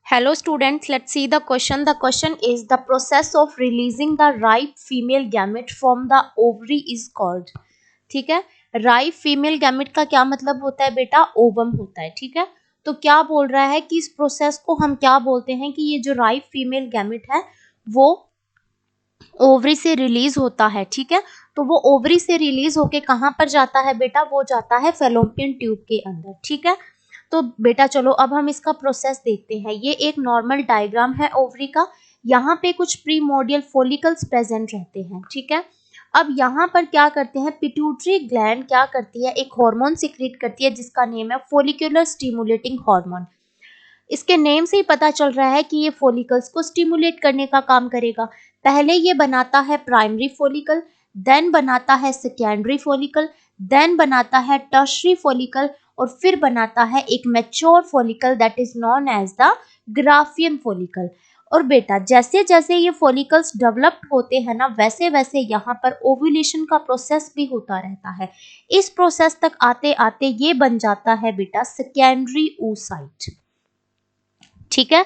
Hello students, let's see the question. The question is the process of releasing the ripe female gamete from the ovary is called. ठीक है, ripe female gamete का क्या मतलब होता है बेटा? Ovum होता है. ठीक है, तो क्या बोल रहा है कि इस प्रोसेस को हम क्या बोलते हैं कि ये जो ripe female gamete है वो ओवरी से रिलीज होता है. ठीक है, तो वो ओवरी से रिलीज होके कहाँ पर जाता है बेटा? वो जाता है फेलोपियन ट्यूब के अंदर. ठीक है, तो बेटा चलो अब हम इसका प्रोसेस देखते हैं. ये एक नॉर्मल डायग्राम है ओवरी का. यहाँ पे कुछ प्रीमोर्डियल फॉलिकल्स प्रेजेंट रहते हैं. ठीक है, अब यहाँ पर क्या करते हैं, पिट्यूटरी ग्लैंड क्या करती है, एक हार्मोन सिक्रीट करती है जिसका नेम है फॉलिकुलर स्टिमुलेटिंग हार्मोन. इसके नेम से ही पता चल रहा है कि ये फॉलिकल्स को स्टिमुलेट करने का काम करेगा. पहले ये बनाता है प्राइमरी फॉलिकल, देन बनाता है सेकेंडरी फॉलिकल, देन बनाता है टर्शरी फॉलिकल और फिर बनाता है एक mature follicle that is known as the Graafian follicle. और बेटा जैसे जैसे ये फॉलिकल्स डेवलप्ड होते हैं ना, वैसे वैसे यहाँ पर ओव्यूलेशन का प्रोसेस भी होता रहता है. इस प्रोसेस तक आते आते ये बन जाता है बेटा सेकेंडरी oocyte. ठीक है,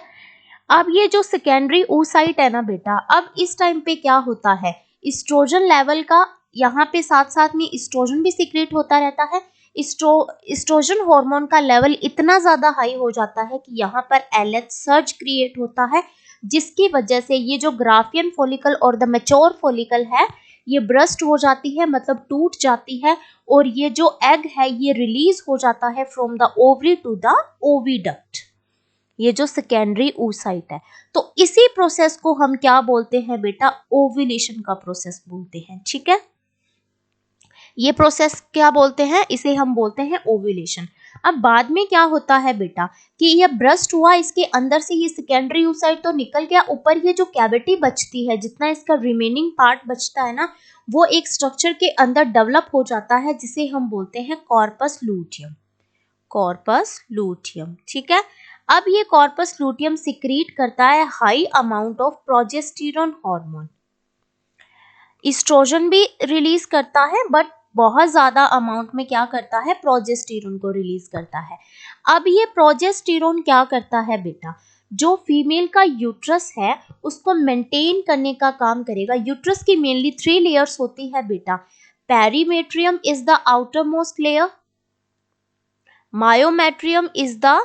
अब ये जो सेकेंडरी oocyte है ना बेटा, अब इस टाइम पे क्या होता है, एस्ट्रोजन लेवल का यहाँ पे साथ साथ में एस्ट्रोजन भी सीक्रेट होता रहता है. एस्ट्रोजन हार्मोन का लेवल इतना ज्यादा हाई हो जाता है कि यहाँ पर LH सर्ज क्रिएट होता है, जिसकी वजह से ये जो ग्राफियन फॉलिकल और द मैच्योर फॉलिकल है ये ब्रस्ट हो जाती है, मतलब टूट जाती है, और ये जो एग है ये रिलीज हो जाता है from the ovary to the oviduct. ये जो सेकेंडरी oocyte है, तो इसी प्रोसेस को हम क्या बोलते हैं बेटा? ओव्यूलेशन का प्रोसेस बोलते हैं. ठीक है, ये प्रोसेस क्या बोलते हैं? इसे हम बोलते हैं ओव्यूलेशन. अब बाद में क्या होता है बेटा कि ये ब्रस्ट हुआ, इसके अंदर से ये सेकेंडरी oocyte तो निकल गया, ऊपर ये जो कैविटी बचती है, जितना इसका रिमेनिंग पार्ट बचता है ना, वो एक स्ट्रक्चर के अंदर डेवलप हो जाता है जिसे हम बोलते हैं कॉर्पस लूटियम. Corpus luteum. ठीक है, अब ये कॉर्पस लूटियम सिक्रीट करता है high amount of progesterone hormone. Estrogen भी रिलीज करता है बट बहुत ज्यादा अमाउंट में क्या करता है, प्रोजेस्टेरोन को रिलीज करता है. अब ये प्रोजेस्टेरोन क्या करता है बेटा, जो फीमेल का यूट्रस है उसको मेंटेन करने का काम करेगा. यूट्रस की मेनली 3 लेयर्स होती है बेटा. Perimetrium is the outer most layer, myometrium is the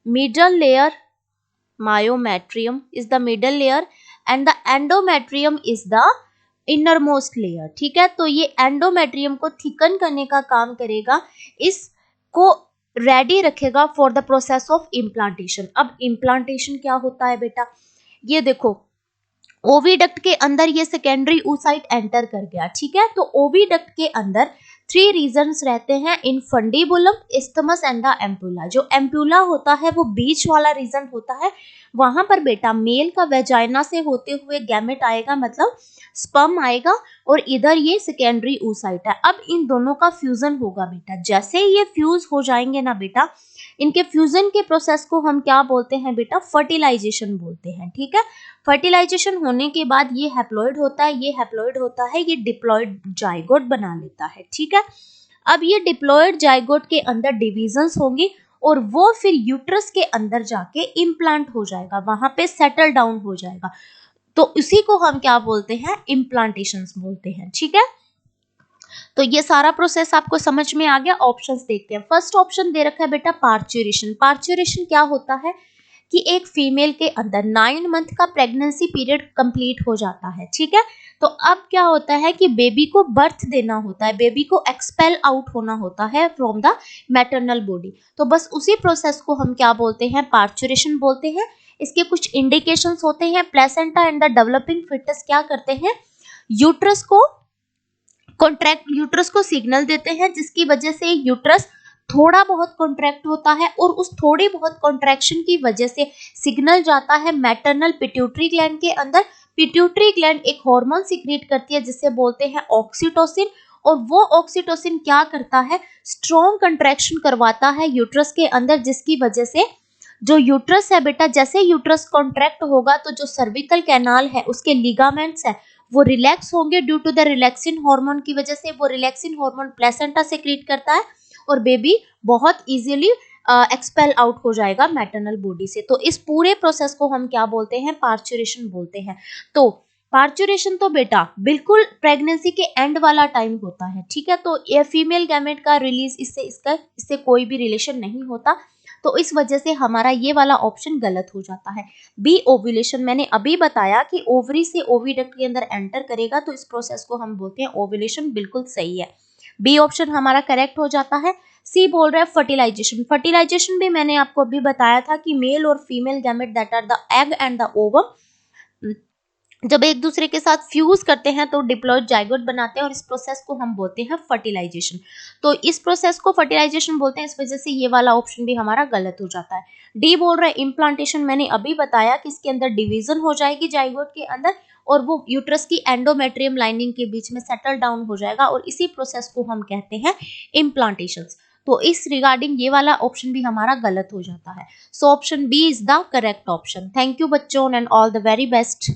middle layer, myometrium is the middle layer and the endometrium is the innermost layer. ठीक है, तो ये एंडोमेट्रियम को थिकन करने का काम करेगा, इसको रेडी रखेगा for the process of implantation. अब इम्प्लांटेशन क्या होता है बेटा, ये देखो ओविडक्ट के अंदर ये सेकेंडरी oocyte एंटर कर गया. ठीक है, तो ओविडक्ट के अंदर 3 रीजन्स रहते हैं, इन फंडिबुलम, इस्थमस एंड द एम्पुला. जो एम्पुला होता है वो बीच वाला रीजन होता है, वहां पर बेटा मेल का वेजाइना से होते हुए गैमेट आएगा, मतलब स्पर्म आएगा, और इधर ये सेकेंडरी oocyte है. अब इन दोनों का फ्यूजन होगा बेटा. जैसे ये फ्यूज हो जाएंगे ना बेटा, इनके फ्यूजन के प्रोसेस को हम क्या बोलते हैं बेटा? फर्टिलाइजेशन बोलते हैं. ठीक है, फर्टिलाइजेशन होने के बाद ये हैप्लॉइड होता है, ये हैप्लॉइड होता है, ये डिप्लॉइड जाइगोट बना लेता है. ठीक है, अब ये डिप्लॉइड जाइगोट के अंदर डिविजन्स होंगी और वो फिर यूट्रस के अंदर जाके इम्प्लांट हो जाएगा, वहां पे सेटल डाउन हो जाएगा. तो उसी को हम क्या बोलते हैं? इम्प्लांटेशंस बोलते हैं. ठीक है, तो ये सारा प्रोसेस आपको समझ में आ गया. ऑप्शंस देखते हैं. फर्स्ट ऑप्शन दे रखा है बेटा पार्चुरेशन. पार्चुरेशन क्या होता है कि एक फीमेल के अंदर 9 मंथ का प्रेगनेंसी पीरियड कंप्लीट हो जाता है. ठीक है, तो अब क्या होता है कि बेबी को बर्थ देना होता है, बेबी को एक्सपेल आउट होना होता है फ्रॉम द मैटरनल बॉडी. तो बस उसी प्रोसेस को हम क्या बोलते हैं? पार्चुरेशन बोलते हैं. इसके कुछ इंडिकेशंस होते हैं. Placenta and the developing foetus क्या करते हैं? यूट्रस को सिग्नल देते हैं, जिसकी वजह से यूट्रस थोड़ा बहुत कॉन्ट्रैक्ट होता है, और उस थोड़ी बहुत कॉन्ट्रैक्शन की वजह से सिग्नल जाता है मैटरनल पिट्यूटरी ग्लैंड के अंदर. पिट्यूटरी ग्लैंड एक हार्मोन सीक्रेट करती है जिसे बोलते हैं ऑक्सीटोसिन, और वो ऑक्सीटोसिन क्या करता है? स्ट्रॉन्ग कंट्रैक्शन करवाता है यूट्रस के अंदर, जिसकी वजह से जो यूट्रस है बेटा, जैसे यूट्रस कॉन्ट्रैक्ट होगा तो जो सर्विकल कैनाल है उसके लिगामेंट्स है वो रिलैक्स होंगे. Due to the relaxin hormone की वजह से वो रिलैक्सिन हार्मोन प्लेसेंटा सेक्रेट करता है और बेबी बहुत इजीली एक्सपेल आउट हो जाएगा मैटरनल बॉडी से। तो इस पूरे प्रोसेस को हम क्या बोलते हैं, पार्चुरेशन बोलते हैं। तो पार्चुरेशन तो बेटा बिल्कुल प्रेगनेंसी के एंड वाला टाइम होता है, ठीक है। तो ये फीमेल गैमेट का रिलीज इससे कोई भी रिलेशन नहीं होता, तो इस वजह से हमारा ये वाला ऑप्शन गलत हो जाता है। बी ओव्यूलेशन, मैंने अभी बताया कि ओवरी से ओविडक्ट के अंदर एंटर करेगा, तो इस प्रोसेस को हम बोलते हैं ओव्यूलेशन, बिल्कुल सही है। बी ऑप्शन हमारा करेक्ट हो जाता है। सी बोल रहा है फर्टिलाइजेशन। फर्टिलाइजेशन भी मैंने आपको अभी बताया था कि मेल और female gamete that are the egg and the ovum जब एक दूसरे के साथ फ्यूज करते हैं तो डिप्लॉयड जाइगोट बनाते हैं, और इस प्रोसेस को हम बोलते हैं फर्टिलाइजेशन। तो इस प्रोसेस को फर्टिलाइजेशन बोलते हैं, इस वजह से ये वाला ऑप्शन भी हमारा गलत हो जाता है। डी बोल रहा है इम्प्लांटेशन। मैंने अभी बताया कि इसके अंदर डिवीजन हो जाएगी जाइगोट के अंदर, और वो यूट्रस की एंडोमेट्रियम लाइनिंग के बीच में सेटल डाउन हो जाएगा, और इसी प्रोसेस को हम कहते हैं इम्प्लांटेशन। तो इस रिगार्डिंग ये वाला ऑप्शन भी हमारा गलत हो जाता है। So option B is the correct option. Thank you बच्चों and all the very best.